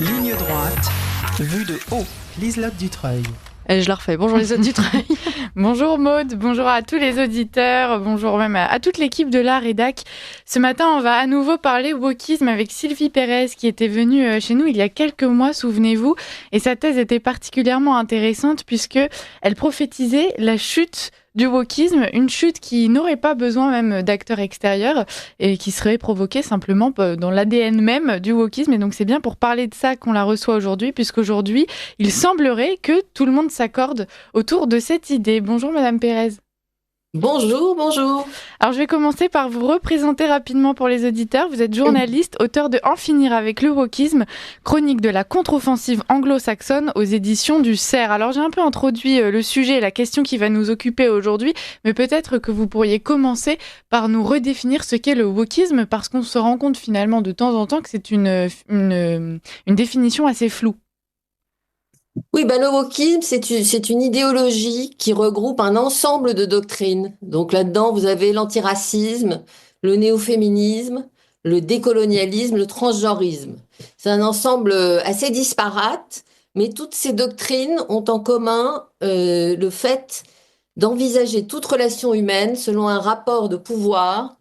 Ligne droite, vue de haut. Liselotte Dutreuil. Je la refais. Bonjour les auditeurs. Bonjour Maude, bonjour à tous les auditeurs, bonjour même à toute l'équipe de la rédac. Ce matin, on va à nouveau parler wokisme avec Sylvie Pérez qui était venue chez nous il y a quelques mois, souvenez-vous. Et sa thèse était particulièrement intéressante puisque elle prophétisait la chute du wokisme, une chute qui n'aurait pas besoin même d'acteurs extérieurs et qui serait provoquée simplement dans l'ADN même du wokisme. Et donc c'est bien pour parler de ça qu'on la reçoit aujourd'hui, puisqu'aujourd'hui, il semblerait que tout le monde s'accorde autour de cette idée. Bonjour Madame Pérez. Bonjour, bonjour. Alors je vais commencer par vous représenter rapidement pour les auditeurs. Vous êtes journaliste, auteur de En finir avec le wokisme, chronique de la contre-offensive anglo-saxonne aux éditions du Cerf. Alors j'ai un peu introduit le sujet, la question qui va nous occuper aujourd'hui, mais peut-être que vous pourriez commencer par nous redéfinir ce qu'est le wokisme, parce qu'on se rend compte finalement de temps en temps que c'est une définition assez floue. Oui, le wokisme, c'est une idéologie qui regroupe un ensemble de doctrines. Donc là-dedans, vous avez l'antiracisme, le néo-féminisme, le décolonialisme, le transgenrisme. C'est un ensemble assez disparate, mais toutes ces doctrines ont en commun le fait d'envisager toute relation humaine selon un rapport de pouvoir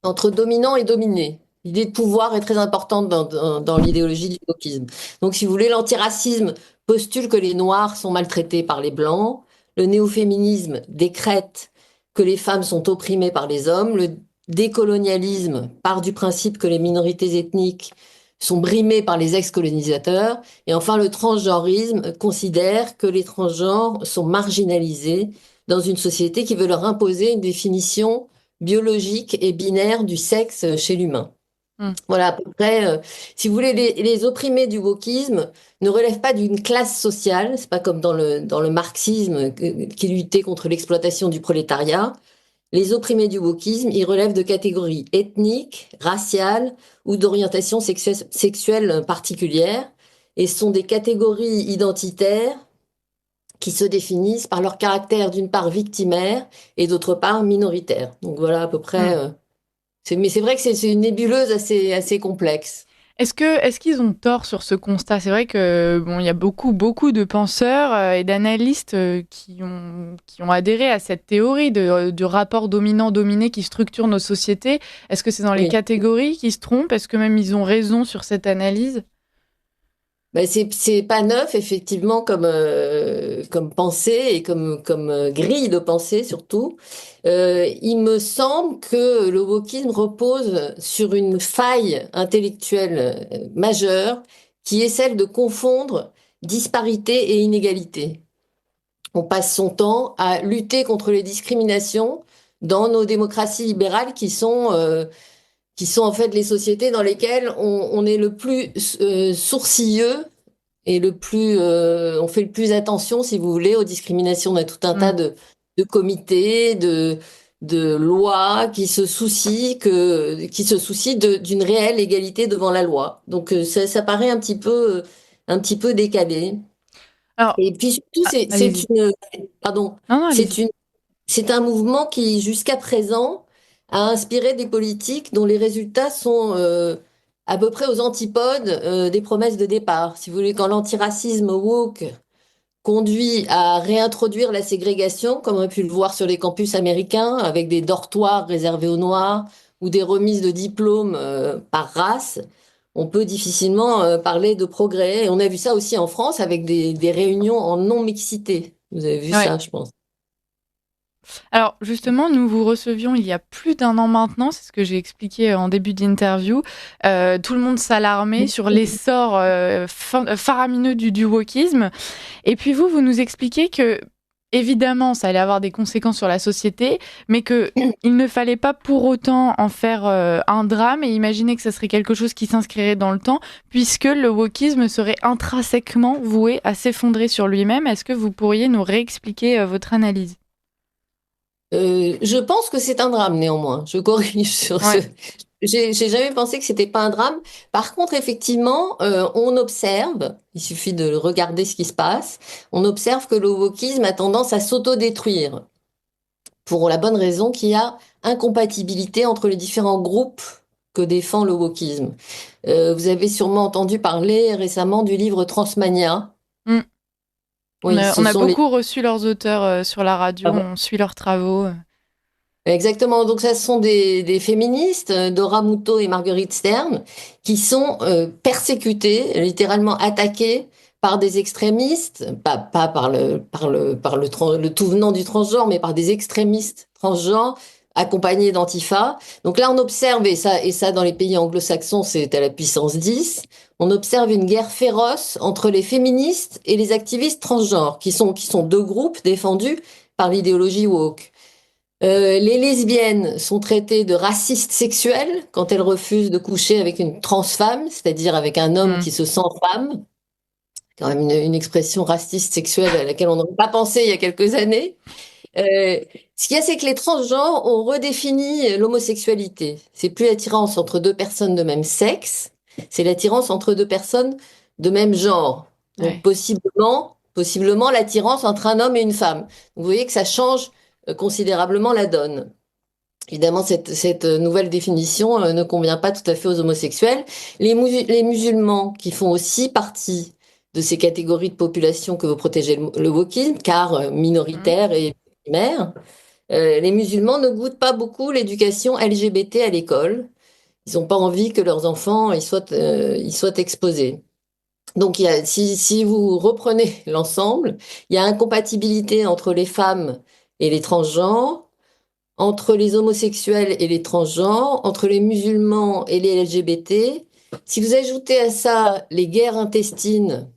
entre dominant et dominé. L'idée de pouvoir est très importante dans l'idéologie du wokisme. Donc, si vous voulez, l'antiracisme postule que les Noirs sont maltraités par les Blancs. Le néo-féminisme décrète que les femmes sont opprimées par les hommes. Le décolonialisme part du principe que les minorités ethniques sont brimées par les ex-colonisateurs. Et enfin, le transgenrisme considère que les transgenres sont marginalisés dans une société qui veut leur imposer une définition biologique et binaire du sexe chez l'humain. Voilà, à peu près, si vous voulez, les opprimés du wokisme ne relèvent pas d'une classe sociale, c'est pas comme dans le marxisme qui luttait contre l'exploitation du prolétariat. Les opprimés du wokisme, ils relèvent de catégories ethniques, raciales ou d'orientation sexuelle particulière, et sont des catégories identitaires qui se définissent par leur caractère d'une part victimaire et d'autre part minoritaire. Donc voilà à peu près. Mais c'est vrai que c'est une nébuleuse assez complexe. Est-ce qu'ils ont tort sur ce constat ? C'est vrai que il y a beaucoup de penseurs et d'analystes qui ont adhéré à cette théorie du rapport dominant-dominé qui structure nos sociétés. Est-ce que c'est dans les catégories qui se trompent ? Est-ce que même ils ont raison sur cette analyse ? C'est pas neuf effectivement comme pensée et comme grille de pensée surtout. Il me semble que le wokisme repose sur une faille intellectuelle majeure qui est celle de confondre disparité et inégalité. On passe son temps à lutter contre les discriminations dans nos démocraties libérales qui sont en fait les sociétés dans lesquelles on est le plus sourcilleux et on fait le plus attention, si vous voulez, aux discriminations. On a tout un tas de comités, de lois qui se soucient d'une réelle égalité devant la loi. Donc ça paraît un petit peu décalé. Alors, et puis surtout, c'est un mouvement qui, jusqu'à présent, a inspiré des politiques dont les résultats sont à peu près aux antipodes des promesses de départ. Si vous voulez, quand l'antiracisme woke conduit à réintroduire la ségrégation, comme on a pu le voir sur les campus américains, avec des dortoirs réservés aux Noirs ou des remises de diplômes par race, on peut difficilement parler de progrès. Et on a vu ça aussi en France avec des réunions en non-mixité. Vous avez vu ça, je pense. Alors justement, nous vous recevions il y a plus d'1 an maintenant, c'est ce que j'ai expliqué en début d'interview. Tout le monde s'alarmait sur l'essor faramineux du wokisme. Et puis vous nous expliquez que, évidemment, ça allait avoir des conséquences sur la société, mais qu'il ne fallait pas pour autant en faire un drame et imaginer que ça serait quelque chose qui s'inscrirait dans le temps, puisque le wokisme serait intrinsèquement voué à s'effondrer sur lui-même. Est-ce que vous pourriez nous réexpliquer votre analyse ? Je pense que c'est un drame néanmoins. Je corrige sur ce. J'ai jamais pensé que c'était pas un drame. Par contre, effectivement, on observe, il suffit de regarder ce qui se passe, on observe que le wokisme a tendance à s'autodétruire pour la bonne raison qu'il y a incompatibilité entre les différents groupes que défend le wokisme. Vous avez sûrement entendu parler récemment du livre Transmania. Mm. Oui, On ce a sont les... beaucoup reçu leurs auteurs sur la radio, Ah bon. on suit leurs travaux. Exactement, donc ça ce sont des féministes, Dora Muto et Marguerite Stern, qui sont persécutées, littéralement attaquées par des extrémistes, pas le tout venant du transgenre, mais par des extrémistes transgenres accompagnés d'Antifa. Donc là on observe, et ça dans les pays anglo-saxons c'est à la puissance 10, on observe une guerre féroce entre les féministes et les activistes transgenres, qui sont deux groupes défendus par l'idéologie woke. Les lesbiennes sont traitées de racistes sexuelles quand elles refusent de coucher avec une transfemme, c'est-à-dire avec un homme Mm. qui se sent femme. Quand même une expression raciste sexuelle à laquelle on n'aurait pas pensé il y a quelques années. Ce qu'il y a, c'est que les transgenres ont redéfini l'homosexualité. C'est plus l'attirance entre deux personnes de même sexe, c'est l'attirance entre deux personnes de même genre. Donc Ouais. possiblement l'attirance entre un homme et une femme. Vous voyez que ça change considérablement la donne. Évidemment, cette nouvelle définition ne convient pas tout à fait aux homosexuels. Les musulmans, qui font aussi partie de ces catégories de population que veut protéger le wokisme, car Mm. minoritaires et primaires, les musulmans ne goûtent pas beaucoup l'éducation LGBT à l'école. Ils n'ont pas envie que leurs enfants y soient exposés. Donc, si vous reprenez l'ensemble, il y a incompatibilité entre les femmes et les transgenres, entre les homosexuels et les transgenres, entre les musulmans et les LGBT. Si vous ajoutez à ça les guerres intestines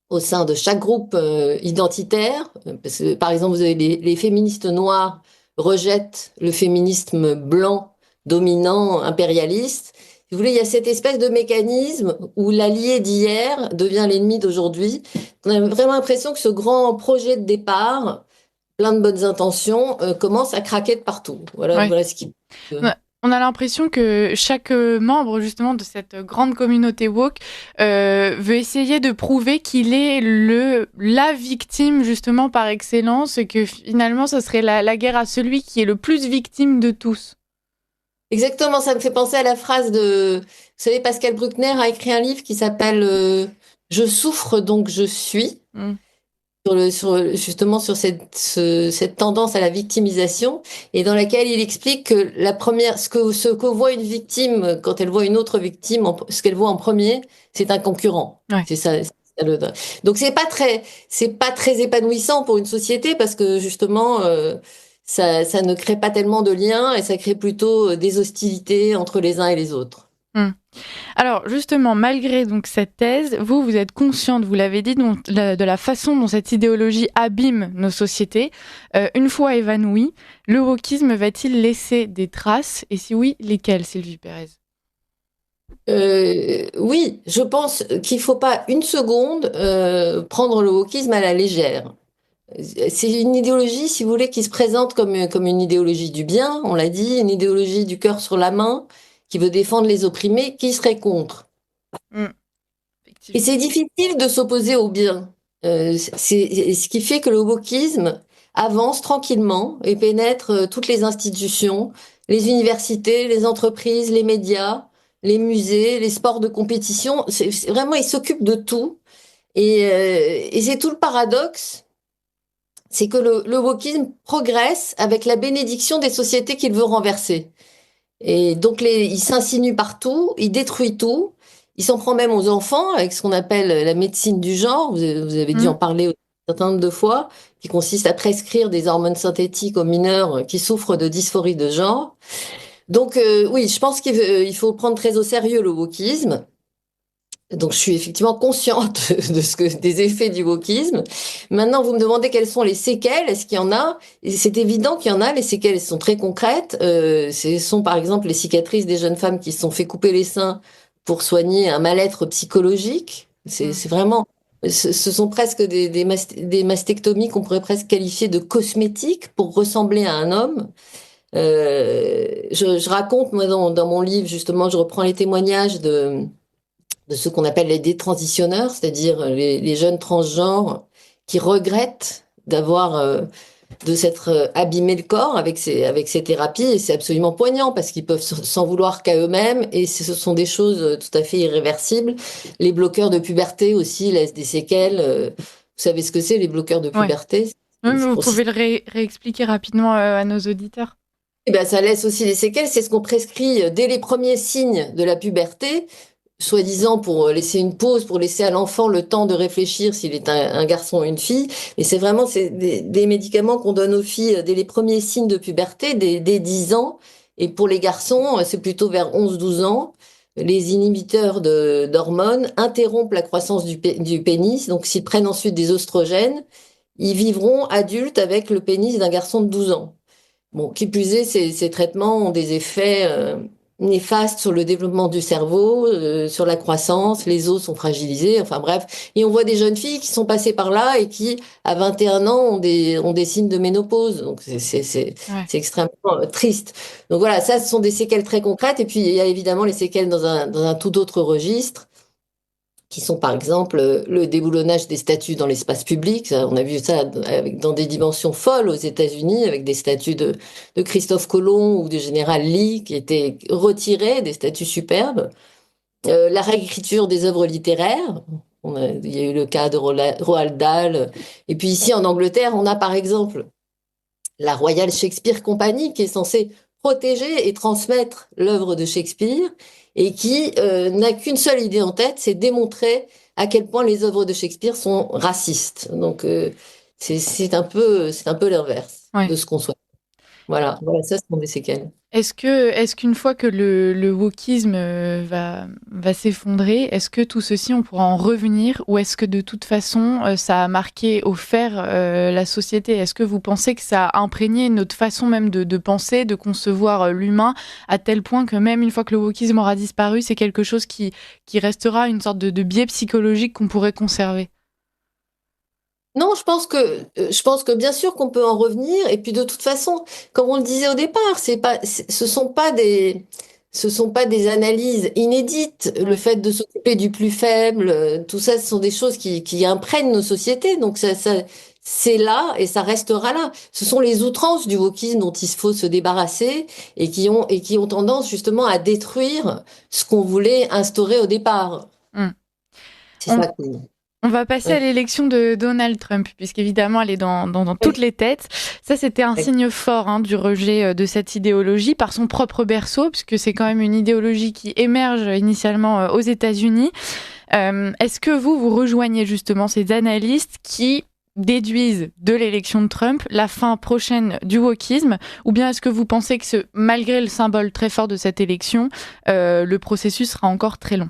au sein de chaque groupe identitaire, parce que par exemple, vous avez les féministes noirs rejettent le féminisme blanc, dominant, impérialiste. Si vous voulez, il y a cette espèce de mécanisme où l'allié d'hier devient l'ennemi d'aujourd'hui. On a vraiment l'impression que ce grand projet de départ, plein de bonnes intentions, commence à craquer de partout. Voilà, Ouais. voilà ce qui... On a l'impression que chaque membre justement de cette grande communauté woke veut essayer de prouver qu'il est la victime justement par excellence et que finalement ce serait la guerre à celui qui est le plus victime de tous. Exactement, ça me fait penser à la phrase de... Vous savez, Pascal Bruckner a écrit un livre qui s'appelle Je souffre donc je suis, Mm. justement sur cette tendance à la victimisation, et dans laquelle il explique que ce que voit une victime quand elle voit une autre victime, ce qu'elle voit en premier, c'est un concurrent. Ouais. C'est ça. Donc c'est pas très épanouissant pour une société parce que justement ça ne crée pas tellement de liens et ça crée plutôt des hostilités entre les uns et les autres. Mm. Alors justement, malgré donc cette thèse, vous êtes consciente, vous l'avez dit, de la façon dont cette idéologie abîme nos sociétés. Une fois évanoui, le wokisme va-t-il laisser des traces? Et si oui, lesquelles, Sylvie Pérez? Oui, je pense qu'il faut pas une seconde prendre le wokisme à la légère. C'est une idéologie, si vous voulez, qui se présente comme une idéologie du bien, on l'a dit, une idéologie du cœur sur la main, qui veut défendre les opprimés, qui serait contre. Mm. Et Effectivement. c'est difficile de s'opposer au bien. C'est ce qui fait que le wokisme avance tranquillement et pénètre toutes les institutions, les universités, les entreprises, les médias, les musées, les sports de compétition. Vraiment, il s'occupe de tout. Et c'est tout le paradoxe, c'est que le wokisme progresse avec la bénédiction des sociétés qu'il veut renverser. Et donc, il s'insinue partout, il détruit tout. Il s'en prend même aux enfants avec ce qu'on appelle la médecine du genre. Vous avez dû Mm. en parler un certain nombre de fois, qui consiste à prescrire des hormones synthétiques aux mineurs qui souffrent de dysphorie de genre. Donc, oui, je pense qu'il faut prendre très au sérieux le wokisme. Donc, je suis effectivement consciente des effets du wokisme. Maintenant, vous me demandez quelles sont les séquelles. Est-ce qu'il y en a? Et c'est évident qu'il y en a. Les séquelles sont très concrètes. Ce sont par exemple les cicatrices des jeunes femmes qui se sont fait couper les seins pour soigner un mal-être psychologique. C'est Mm. c'est vraiment, ce sont presque des mastectomies qu'on pourrait presque qualifier de cosmétiques pour ressembler à un homme. Je raconte, moi, dans mon livre, justement, je reprends les témoignages de ceux qu'on appelle les détransitionneurs, c'est-à-dire les jeunes transgenres qui regrettent d'avoir de s'être abîmé le corps avec ces thérapies, et c'est absolument poignant parce qu'ils peuvent s'en vouloir qu'à eux-mêmes, et ce sont des choses tout à fait irréversibles. Les bloqueurs de puberté aussi laissent des séquelles. Vous savez ce que c'est, les bloqueurs de Ouais. puberté? Oui, mais vous Pour pouvez le réexpliquer rapidement à nos auditeurs. Eh ben, ça laisse aussi des séquelles. C'est ce qu'on prescrit dès les premiers signes de la puberté, soi-disant pour laisser une pause, pour laisser à l'enfant le temps de réfléchir s'il est un garçon ou une fille. Et c'est des médicaments qu'on donne aux filles dès les premiers signes de puberté, dès 10 ans. Et pour les garçons, c'est plutôt vers 11-12 ans. Les inhibiteurs d'hormones interrompent la croissance du pénis. Donc, s'ils prennent ensuite des oestrogènes, ils vivront adultes avec le pénis d'un garçon de 12 ans. Bon, qui plus est, ces traitements ont des effets néfastes sur le développement du cerveau, sur la croissance, les os sont fragilisés, enfin bref. Et on voit des jeunes filles qui sont passées par là et qui, à 21 ans, ont des signes de ménopause. Donc Ouais. c'est extrêmement triste. Donc voilà, ça, ce sont des séquelles très concrètes. Et puis, il y a évidemment les séquelles dans un tout autre registre, qui sont par exemple le déboulonnage des statues dans l'espace public. On a vu ça dans des dimensions folles aux États-Unis, avec des statues de Christophe Colomb ou du général Lee qui étaient retirées, des statues superbes. La réécriture des œuvres littéraires. Il y a eu le cas de Roald Dahl. Et puis ici en Angleterre, on a par exemple la Royal Shakespeare Company qui est censée protéger et transmettre l'œuvre de Shakespeare et qui n'a qu'une seule idée en tête, c'est démontrer à quel point les œuvres de Shakespeare sont racistes. Donc c'est un peu l'inverse Ouais. de ce qu'on souhaite. Voilà, ça ce sont des séquelles. Est-ce qu'une fois que le wokisme va s'effondrer, est-ce que tout ceci, on pourra en revenir ou est-ce que de toute façon, ça a marqué au fer la société? Est-ce que vous pensez que ça a imprégné notre façon même de penser, de concevoir l'humain, à tel point que même une fois que le wokisme aura disparu, c'est quelque chose qui restera une sorte de biais psychologique qu'on pourrait conserver? Non, je pense que bien sûr qu'on peut en revenir. Et puis de toute façon, comme on le disait au départ, ce sont pas des analyses inédites. Le Ouais. fait de s'occuper du plus faible, tout ça, ce sont des choses qui imprègnent nos sociétés. Donc c'est là et ça restera là. Ce sont les outrances du wokisme dont il faut se débarrasser et qui ont tendance justement à détruire ce qu'on voulait instaurer au départ. Mm. C'est On, ça qui. On va passer à Ouais. l'élection de Donald Trump, puisqu'évidemment, elle est dans toutes les têtes. Ça, c'était un signe fort du rejet de cette idéologie par son propre berceau, puisque c'est quand même une idéologie qui émerge initialement aux États-Unis. Est-ce que vous rejoignez justement ces analystes qui déduisent de l'élection de Trump la fin prochaine du wokisme, ou bien est-ce que vous pensez que malgré le symbole très fort de cette élection, le processus sera encore très long?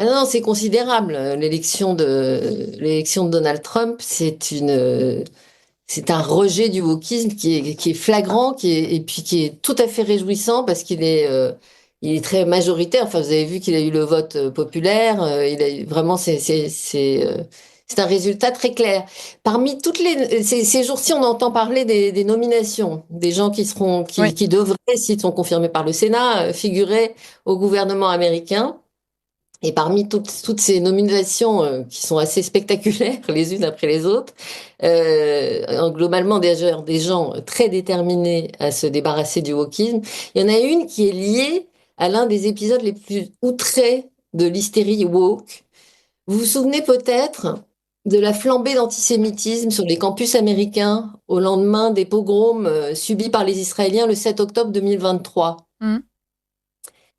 Ah non, c'est considérable. L'élection de Donald Trump, c'est un rejet du wokisme qui est flagrant, et puis qui est tout à fait réjouissant parce il est très majoritaire. Enfin, vous avez vu qu'il a eu le vote populaire. Vraiment, c'est un résultat très clair. Parmi ces jours-ci, on entend parler des nominations, des gens Oui. qui devraient, s'ils sont confirmés par le Sénat, figurer au gouvernement américain. Et parmi toutes ces nominations qui sont assez spectaculaires les unes après les autres, globalement des gens très déterminés à se débarrasser du wokisme, il y en a une qui est liée à l'un des épisodes les plus outrés de l'hystérie woke. Vous vous souvenez peut-être de la flambée d'antisémitisme sur les campus américains au lendemain des pogroms subis par les Israéliens le 7 octobre 2023. Mhm.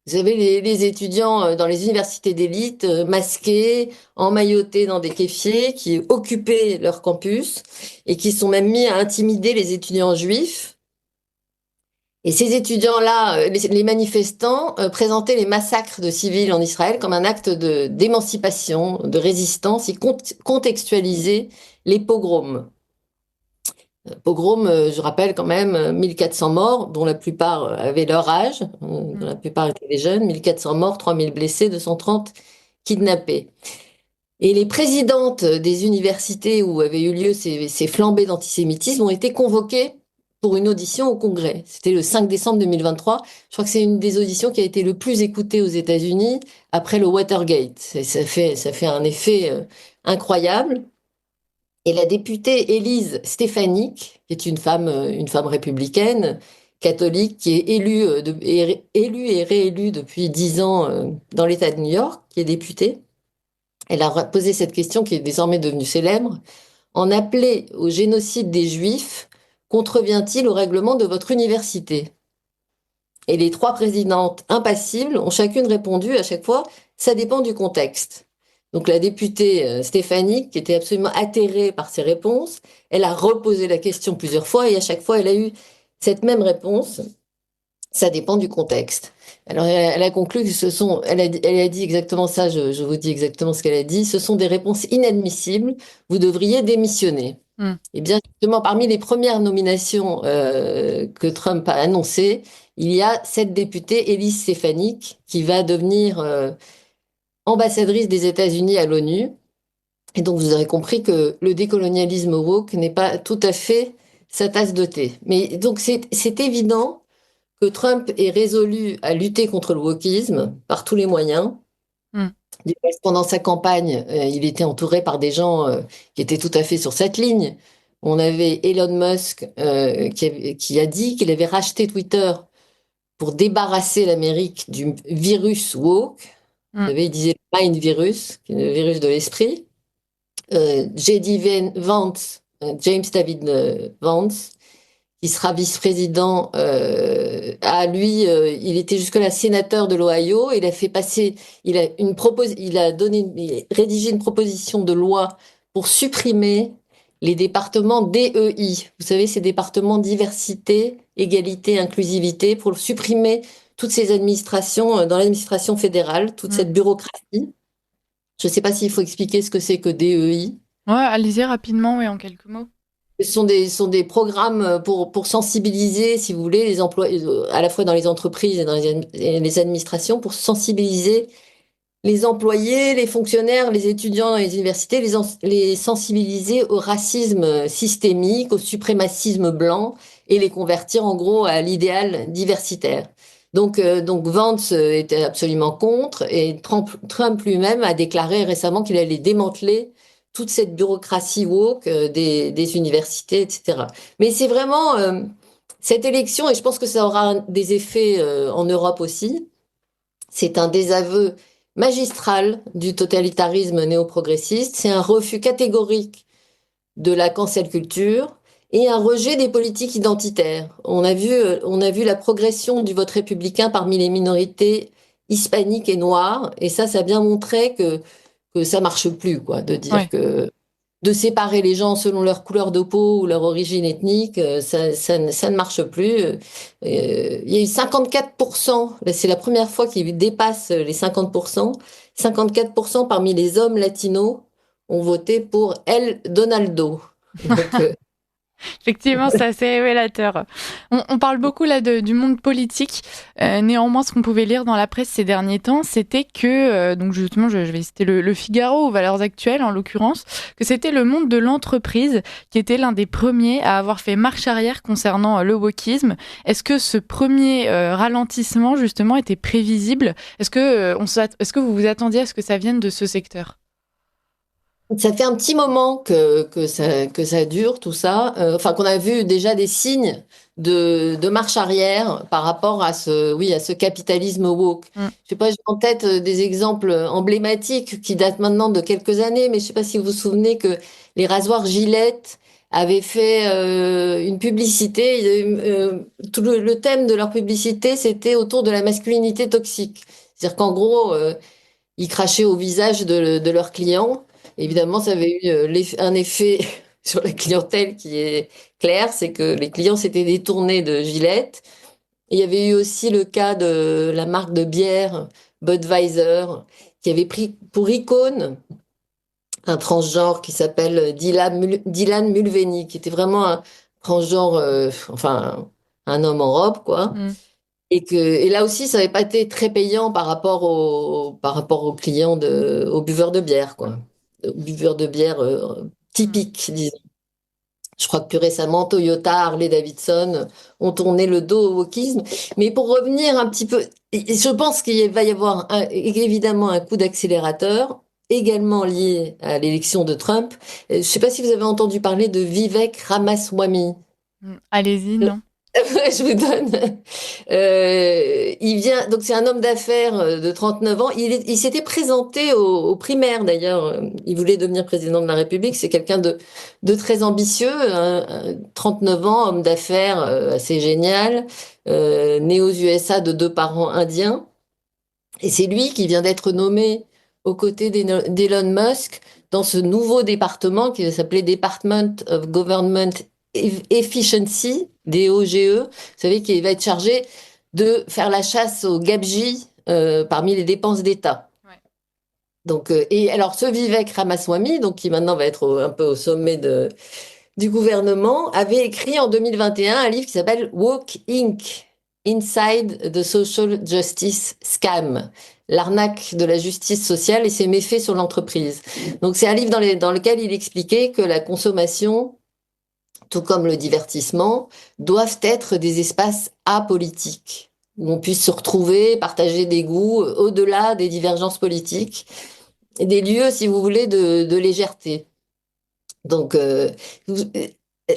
Vous avez les étudiants dans les universités d'élite, masqués, emmaillotés dans des kéfiers, qui occupaient leur campus et qui sont même mis à intimider les étudiants juifs. Et ces étudiants-là, les manifestants, présentaient les massacres de civils en Israël comme un acte d'émancipation, de résistance. Ils contextualisaient les pogroms. Pogrom, je rappelle quand même, 1400 morts, dont la plupart avaient leur âge, dont la plupart étaient des jeunes, 1400 morts, 3000 blessés, 230 kidnappés. Et les présidentes des universités où avaient eu lieu ces flambées d'antisémitisme ont été convoquées pour une audition au Congrès. C'était le 5 décembre 2023. Je crois que c'est une des auditions qui a été le plus écoutée aux États-Unis après le Watergate. Ça fait un effet incroyable. Et la députée Élise Stefanik, qui est une femme républicaine, catholique, qui est élue et réélue depuis 10 ans dans l'État de New York, qui est députée, elle a posé cette question qui est désormais devenue célèbre. En appeler au génocide des Juifs, contrevient-il au règlement de votre université? Et les trois présidentes impassibles ont chacune répondu à chaque fois, ça dépend du contexte. Donc la députée Stéphanie, qui était absolument atterrée par ces réponses, elle a reposé la question plusieurs fois et à chaque fois elle a eu cette même réponse, ça dépend du contexte. Alors elle a conclu que elle a dit exactement ça, je vous dis exactement ce qu'elle a dit, ce sont des réponses inadmissibles, vous devriez démissionner. Mm. Et bien justement, parmi les premières nominations que Trump a annoncées, il y a cette députée, Elise Stefanik, qui va devenir ambassadrice des États-Unis à l'ONU. Et donc vous aurez compris que le décolonialisme woke n'est pas tout à fait sa tasse de thé. Mais donc c'est évident que Trump est résolu à lutter contre le wokisme par tous les moyens. Mm. Pendant sa campagne, il était entouré par des gens qui étaient tout à fait sur cette ligne. On avait Elon Musk qui a dit qu'il avait racheté Twitter pour débarrasser l'Amérique du virus woke. Vous savez, il disait mind virus, qui est le virus de l'esprit. J.D. Vance, James David Vance, qui sera vice-président, il était jusque-là sénateur de l'Ohio. Il a fait passer, il a rédigé une proposition de loi pour supprimer les départements DEI. Vous savez, ces départements diversité, égalité, inclusivité, pour supprimer toutes ces administrations dans l'administration fédérale, toute cette bureaucratie. Je ne sais pas s'il faut expliquer ce que c'est que DEI. Ouais, allez-y rapidement, oui, en quelques mots. Ce sont des programmes pour sensibiliser, si vous voulez, les employés, à la fois dans les entreprises et dans les administrations, pour sensibiliser les employés, les fonctionnaires, les étudiants dans les universités, les sensibiliser au racisme systémique, au suprémacisme blanc et les convertir en gros à l'idéal diversitaire. Donc Vance était absolument contre et Trump lui-même a déclaré récemment qu'il allait démanteler toute cette bureaucratie woke des universités, etc. Mais c'est vraiment cette élection, et je pense que ça aura des effets en Europe aussi, c'est un désaveu magistral du totalitarisme néoprogressiste, c'est un refus catégorique de la cancel culture et un rejet des politiques identitaires. On a vu la progression du vote républicain parmi les minorités hispaniques et noires, et ça a bien montré que ça marche plus, quoi, de dire que de séparer les gens selon leur couleur de peau ou leur origine ethnique, ça ne marche plus. Il y a eu 54%, c'est la première fois qu'il dépasse les 50%. 54% parmi les hommes latinos ont voté pour El Donaldo. Donc, Effectivement, c'est assez révélateur. On parle beaucoup là du monde politique. Néanmoins, ce qu'on pouvait lire dans la presse ces derniers temps, c'était que, donc justement, je vais citer le Figaro ou Valeurs Actuelles en l'occurrence, que c'était le monde de l'entreprise qui était l'un des premiers à avoir fait marche arrière concernant le wokisme. Est-ce que ce premier ralentissement justement était prévisible? Est-ce que vous vous attendiez à ce que ça vienne de ce secteur? ça fait un petit moment que ça dure, tout ça. Enfin, qu'on a vu déjà des signes de marche arrière par rapport à ce capitalisme woke. Je sais pas, j'ai en tête des exemples emblématiques qui datent maintenant de quelques années, mais je sais pas si vous vous souvenez que les rasoirs Gillette avaient fait une publicité. Tout le thème de leur publicité, c'était autour de la masculinité toxique. C'est-à-dire qu'en gros, ils crachaient au visage de leurs clients. Évidemment, ça avait eu un effet sur la clientèle qui est clair, c'est que les clients s'étaient détournés de Gillette. Et il y avait eu aussi le cas de la marque de bière Budweiser, qui avait pris pour icône un transgenre qui s'appelle Dylan Mulvaney, qui était vraiment un transgenre, enfin un homme en robe, quoi. Et là aussi, ça n'avait pas été très payant par rapport aux clients aux buveurs de bière, quoi. Aux buveurs de bière typiques, disons. Je crois que plus récemment, Toyota, Harley-Davidson ont tourné le dos au wokisme. Mais pour revenir un petit peu, je pense qu'il va y avoir évidemment un coup d'accélérateur. également lié à l'élection de Trump. Je ne sais pas si vous avez entendu parler de Vivek Ramaswamy. Allez-y, non? Je vous donne. Il vient, donc c'est un homme d'affaires de 39 ans. Il s'était présenté aux primaires d'ailleurs. Il voulait devenir président de la République. C'est quelqu'un de très ambitieux, 39 ans, homme d'affaires assez génial, né aux USA de deux parents indiens. Et c'est lui qui vient d'être nommé aux côtés d'Elon Musk dans ce nouveau département qui va s'appeler Department of Government Efficiency, DOGE, vous savez, qui va être chargé de faire la chasse aux gabegies parmi les dépenses d'État. Ouais. Donc, et alors, ce Vivek Ramaswamy, donc, qui maintenant va être un peu au sommet du gouvernement, avait écrit en 2021 un livre qui s'appelle Woke Inc. Inside the Social Justice Scam, l'arnaque de la justice sociale et ses méfaits sur l'entreprise. Donc c'est un livre dans lequel il expliquait que la consommation, tout comme le divertissement, doivent être des espaces apolitiques, où on puisse se retrouver, partager des goûts au-delà des divergences politiques, et des lieux, si vous voulez, de légèreté. Donc,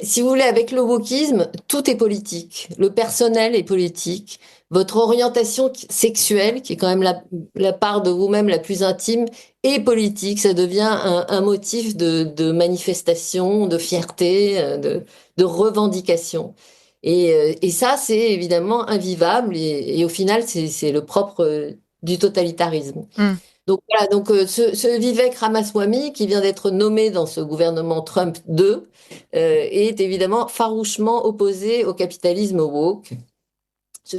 si vous voulez, avec le wokisme, tout est politique. Le personnel est politique. Votre orientation sexuelle, qui est quand même la part de vous-même la plus intime, est politique. Ça devient un motif de manifestation, de fierté, de revendication. Et ça, c'est évidemment invivable. Et au final, c'est le propre du totalitarisme. Mm. Donc voilà, donc ce Vivek Ramaswamy qui vient d'être nommé dans ce gouvernement Trump 2 est évidemment farouchement opposé au capitalisme woke.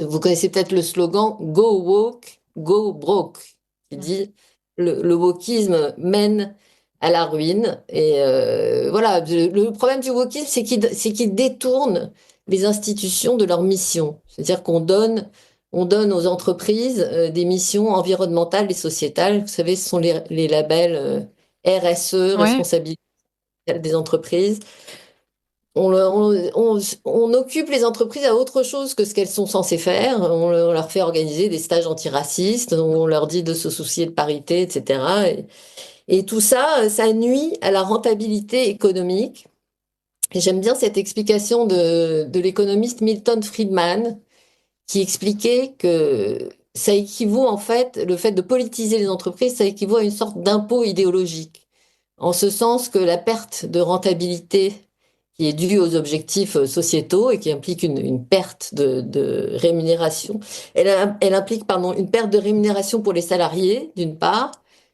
Vous connaissez peut-être le slogan Go woke, go broke, qui dit le wokisme mène à la ruine. Et voilà, le problème du wokisme, c'est qu'il détourne les institutions de leur mission. C'est-à-dire on donne aux entreprises des missions environnementales et sociétales. Vous savez, ce sont les labels RSE, Ouais. responsabilité des entreprises. On occupe les entreprises à autre chose que ce qu'elles sont censées faire. On leur fait organiser des stages antiracistes, on leur dit de se soucier de parité, etc. Et tout ça, ça nuit à la rentabilité économique. Et j'aime bien cette explication de l'économiste Milton Friedman, qui expliquait que ça équivaut en fait, le fait de politiser les entreprises, ça équivaut à une sorte d'impôt idéologique, en ce sens que la perte de rentabilité qui est due aux objectifs sociétaux et qui implique une perte de rémunération, elle implique pardon, une perte de rémunération pour les salariés, d'une part,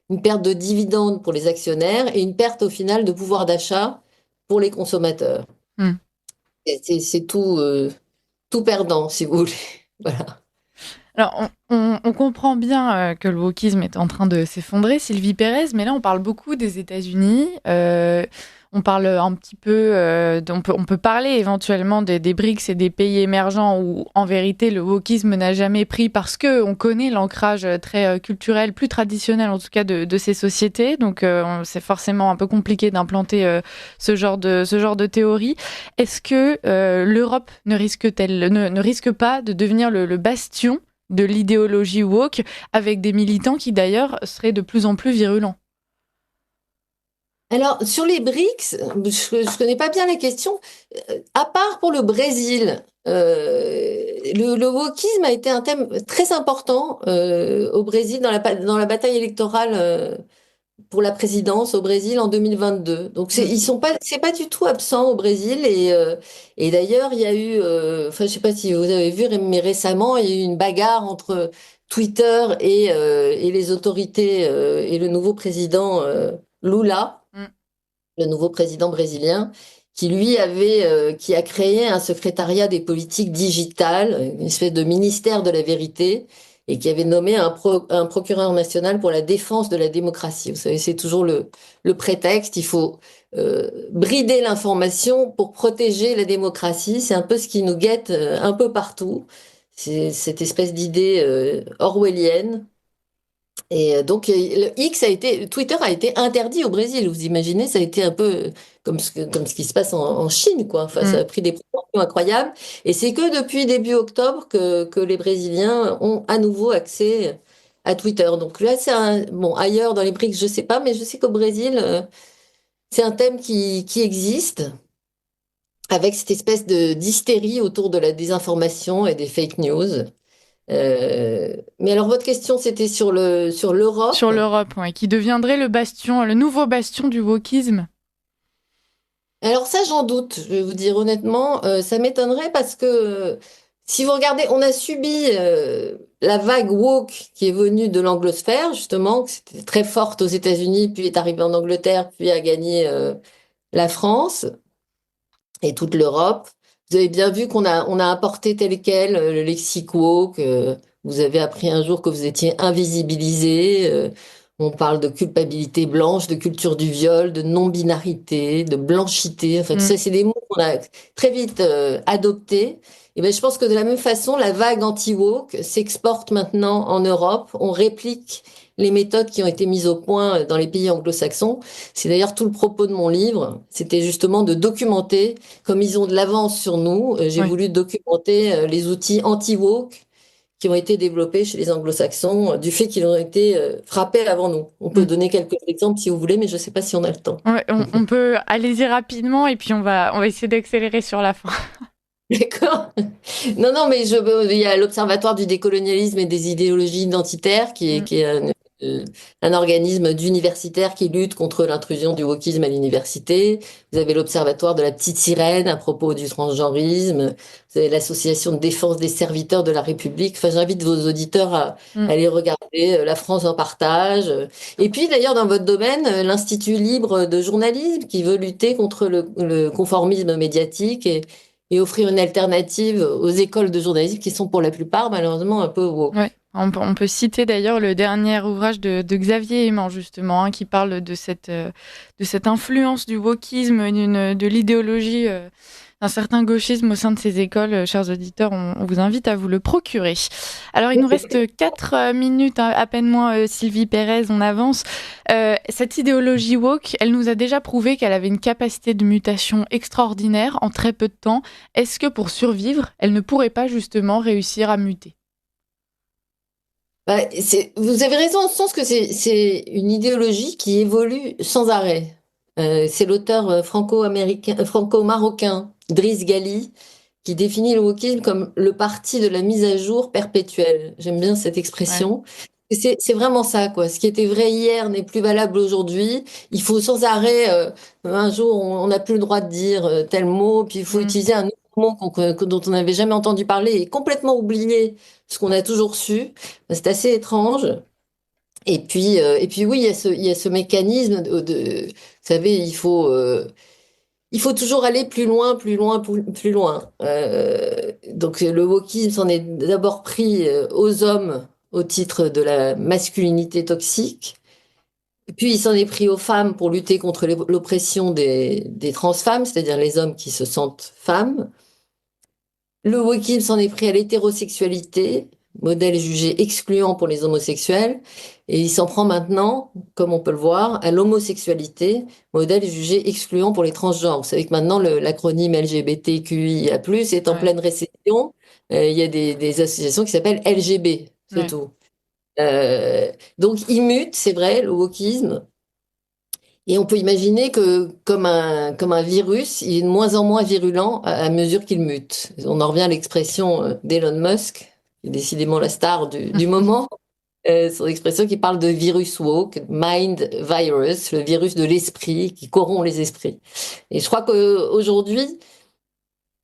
une perte de dividendes pour les actionnaires et une perte au final de pouvoir d'achat pour les consommateurs. Mm. C'est tout perdant, si vous voulez. Voilà. Alors, on comprend bien que le wokisme est en train de s'effondrer, Sylvie Pérez, mais là, on parle beaucoup des États-Unis. On parle un petit peu, on peut parler éventuellement des BRICS et des pays émergents où, en vérité, le wokisme n'a jamais pris parce que on connaît l'ancrage très culturel, plus traditionnel en tout cas de ces sociétés. Donc, c'est forcément un peu compliqué d'implanter ce genre de théorie. Est-ce que l'Europe ne risque pas de devenir le bastion de l'idéologie woke, avec des militants qui d'ailleurs seraient de plus en plus virulents? Alors, sur les BRICS, je ne connais pas bien la question. À part pour le Brésil, le wokisme a été un thème très important au Brésil dans la bataille électorale pour la présidence au Brésil en 2022. Donc, c'est pas du tout absent au Brésil. Et d'ailleurs, il y a eu, enfin, je sais pas si vous avez vu, mais récemment, il y a eu une bagarre entre Twitter et les autorités et le nouveau président Lula, le nouveau président brésilien, qui lui qui a créé un secrétariat des politiques digitales, une espèce de ministère de la vérité, et qui avait nommé un procureur national pour la défense de la démocratie. Vous savez, c'est toujours le prétexte. Il faut brider l'information pour protéger la démocratie. C'est un peu ce qui nous guette un peu partout. C'est cette espèce d'idée orwellienne. Et donc, Twitter a été interdit au Brésil. Vous imaginez, ça a été un peu comme ce qui se passe en Chine, quoi. Enfin, ça a pris des proportions incroyables. Et c'est que depuis début octobre que les Brésiliens ont à nouveau accès à Twitter. Donc là, bon, ailleurs dans les BRICS, je sais pas, mais je sais qu'au Brésil, c'est un thème qui existe avec cette espèce de d'hystérie autour de la désinformation et des fake news. Mais alors votre question, c'était sur l'Europe. Sur l'Europe, ouais, qui deviendrait le nouveau bastion du wokisme. Alors ça, j'en doute, je vais vous dire honnêtement, ça m'étonnerait parce que si vous regardez, on a subi la vague woke qui est venue de l'anglosphère, justement, que c'était très forte aux États-Unis, puis est arrivée en Angleterre, puis a gagné la France et toute l'Europe. Vous avez bien vu qu'on a importé tel quel le lexique woke. Vous avez appris un jour que vous étiez invisibilisé. On parle de culpabilité blanche, de culture du viol, de non-binarité, de blanchité. En fait, ça, c'est des mots qu'on a très vite adoptés. Et ben, je pense que de la même façon, la vague anti-woke s'exporte maintenant en Europe. On réplique les méthodes qui ont été mises au point dans les pays anglo-saxons. C'est d'ailleurs tout le propos de mon livre. C'était justement de documenter, comme ils ont de l'avance sur nous, j'ai voulu documenter les outils anti-woke qui ont été développés chez les anglo-saxons, du fait qu'ils ont été frappés avant nous. On peut donner quelques exemples si vous voulez, mais je ne sais pas si on a le temps. Ouais, on peut aller-y rapidement et puis on va essayer d'accélérer sur la fin. D'accord. Non, mais il y a l'Observatoire du décolonialisme et des idéologies identitaires qui est un organisme d'universitaires qui lutte contre l'intrusion du wokisme à l'université. Vous avez l'Observatoire de la petite sirène à propos du transgenrisme. Vous avez l'Association de défense des serviteurs de la République. Enfin, j'invite vos auditeurs à aller regarder La France en partage. Et puis, d'ailleurs, dans votre domaine, l'Institut libre de journalisme qui veut lutter contre le conformisme médiatique et offrir une alternative aux écoles de journalisme qui sont pour la plupart malheureusement un peu woke. Ouais. On peut citer d'ailleurs le dernier ouvrage de Xavier Aimant justement, qui parle de cette influence du wokisme, de l'idéologie d'un certain gauchisme au sein de ces écoles. Chers auditeurs, on vous invite à vous le procurer. Alors il nous reste 4 minutes, à peine moins, Sylvie Pérez, on avance. Cette idéologie woke, elle nous a déjà prouvé qu'elle avait une capacité de mutation extraordinaire en très peu de temps. Est-ce que pour survivre, elle ne pourrait pas justement réussir à muter ? Vous avez raison en ce sens que c'est une idéologie qui évolue sans arrêt. C'est l'auteur franco-marocain Driss Ghali qui définit le wokisme comme le parti de la mise à jour perpétuelle. J'aime bien cette expression. Ouais. C'est vraiment ça, quoi. Ce qui était vrai hier n'est plus valable aujourd'hui. Il faut sans arrêt, un jour, on n'a plus le droit de dire tel mot, puis il faut utiliser un autre mot dont on n'avait jamais entendu parler et complètement oublié ce qu'on a toujours su. C'est assez étrange. Et puis oui, il y a ce mécanisme vous savez, il faut toujours aller plus loin, plus loin, plus loin. Donc le wokisme s'en est d'abord pris aux hommes au titre de la masculinité toxique. Et puis il s'en est pris aux femmes pour lutter contre l'oppression des transfemmes, c'est-à-dire les hommes qui se sentent femmes. Le wokisme s'en est pris à l'hétérosexualité, modèle jugé excluant pour les homosexuels, et il s'en prend maintenant, comme on peut le voir, à l'homosexualité, modèle jugé excluant pour les transgenres. Vous savez que maintenant l'acronyme LGBTQIA+ est en pleine récession. Il y a des associations qui s'appellent LGB, c'est tout. Donc il mute, c'est vrai, le wokisme. Et on peut imaginer que, comme un virus, il est de moins en moins virulent à mesure qu'il mute. On en revient à l'expression d'Elon Musk, qui est décidément la star du moment. Son expression qui parle de virus woke, mind virus, le virus de l'esprit qui corrompt les esprits. Et je crois qu'aujourd'hui,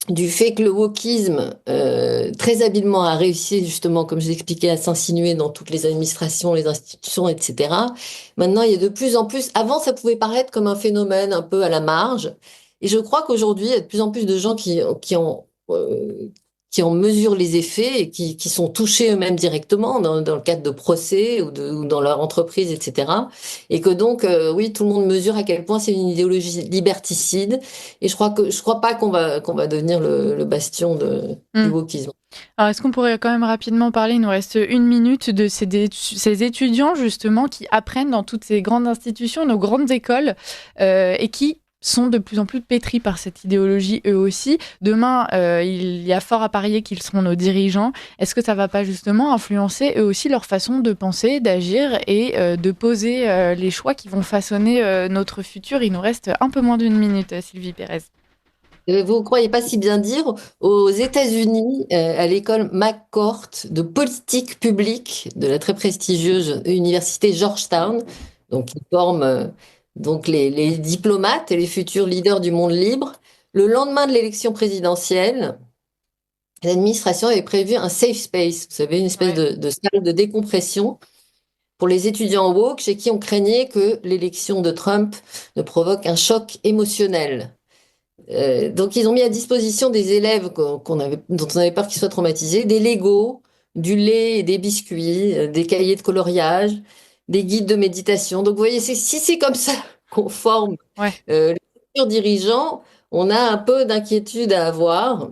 du fait que le wokisme, très habilement, a réussi justement, comme je l'expliquais, à s'insinuer dans toutes les administrations, les institutions, etc. Maintenant, il y a de plus en plus. Avant, ça pouvait paraître comme un phénomène un peu à la marge. Et je crois qu'aujourd'hui, il y a de plus en plus de gens qui en mesurent les effets et qui sont touchés eux-mêmes directement dans le cadre de procès ou dans leur entreprise, etc. Et que donc, oui, tout le monde mesure à quel point c'est une idéologie liberticide. Et je crois pas qu'on va devenir le bastion du wokisme. Alors, est-ce qu'on pourrait quand même rapidement parler, il nous reste 1 minute, de ces étudiants justement qui apprennent dans toutes ces grandes institutions, nos grandes écoles, et qui sont de plus en plus pétris par cette idéologie eux aussi. Demain, il y a fort à parier qu'ils seront nos dirigeants. Est-ce que ça ne va pas justement influencer eux aussi leur façon de penser, d'agir et de poser les choix qui vont façonner notre futur? Il nous reste un peu moins d'une minute, Sylvie Pérez. Vous ne croyez pas si bien dire, aux États-Unis, à l'école McCourt de politique publique de la très prestigieuse université Georgetown, donc qui forme donc les diplomates et les futurs leaders du monde libre, le lendemain de l'élection présidentielle, l'administration avait prévu un safe space, vous savez, une espèce de salle de décompression pour les étudiants woke chez qui on craignait que l'élection de Trump ne provoque un choc émotionnel. Donc, ils ont mis à disposition des élèves dont on avait peur qu'ils soient traumatisés, des Legos, du lait et des biscuits, des cahiers de coloriage, des guides de méditation. Donc, vous voyez, si c'est comme ça qu'on forme les futurs dirigeants, on a un peu d'inquiétude à avoir.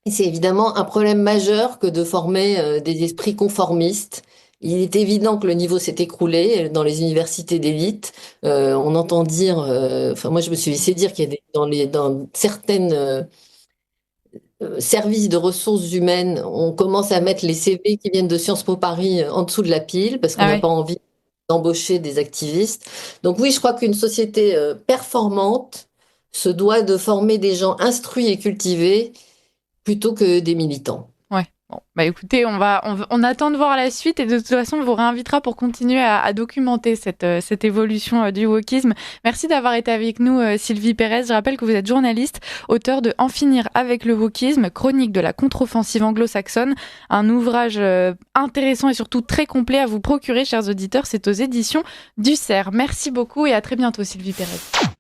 Et c'est évidemment un problème majeur que de former des esprits conformistes. Il est évident que le niveau s'est écroulé dans les universités d'élite. On entend dire, moi je me suis laissé dire qu'il y a dans certaines services de ressources humaines, on commence à mettre les CV qui viennent de Sciences Po Paris en dessous de la pile parce qu'on n'a pas envie d'embaucher des activistes. Donc oui, je crois qu'une société performante se doit de former des gens instruits et cultivés plutôt que des militants. Ouais. Bon, bah écoutez, on attend de voir la suite et de toute façon, on vous réinvitera pour continuer à documenter cette évolution du wokisme. Merci d'avoir été avec nous, Sylvie Pérez. Je rappelle que vous êtes journaliste, auteur de En finir avec le wokisme, chronique de la contre-offensive anglo-saxonne, un ouvrage intéressant et surtout très complet à vous procurer, chers auditeurs. C'est aux éditions du CERF. Merci beaucoup et à très bientôt, Sylvie Pérez.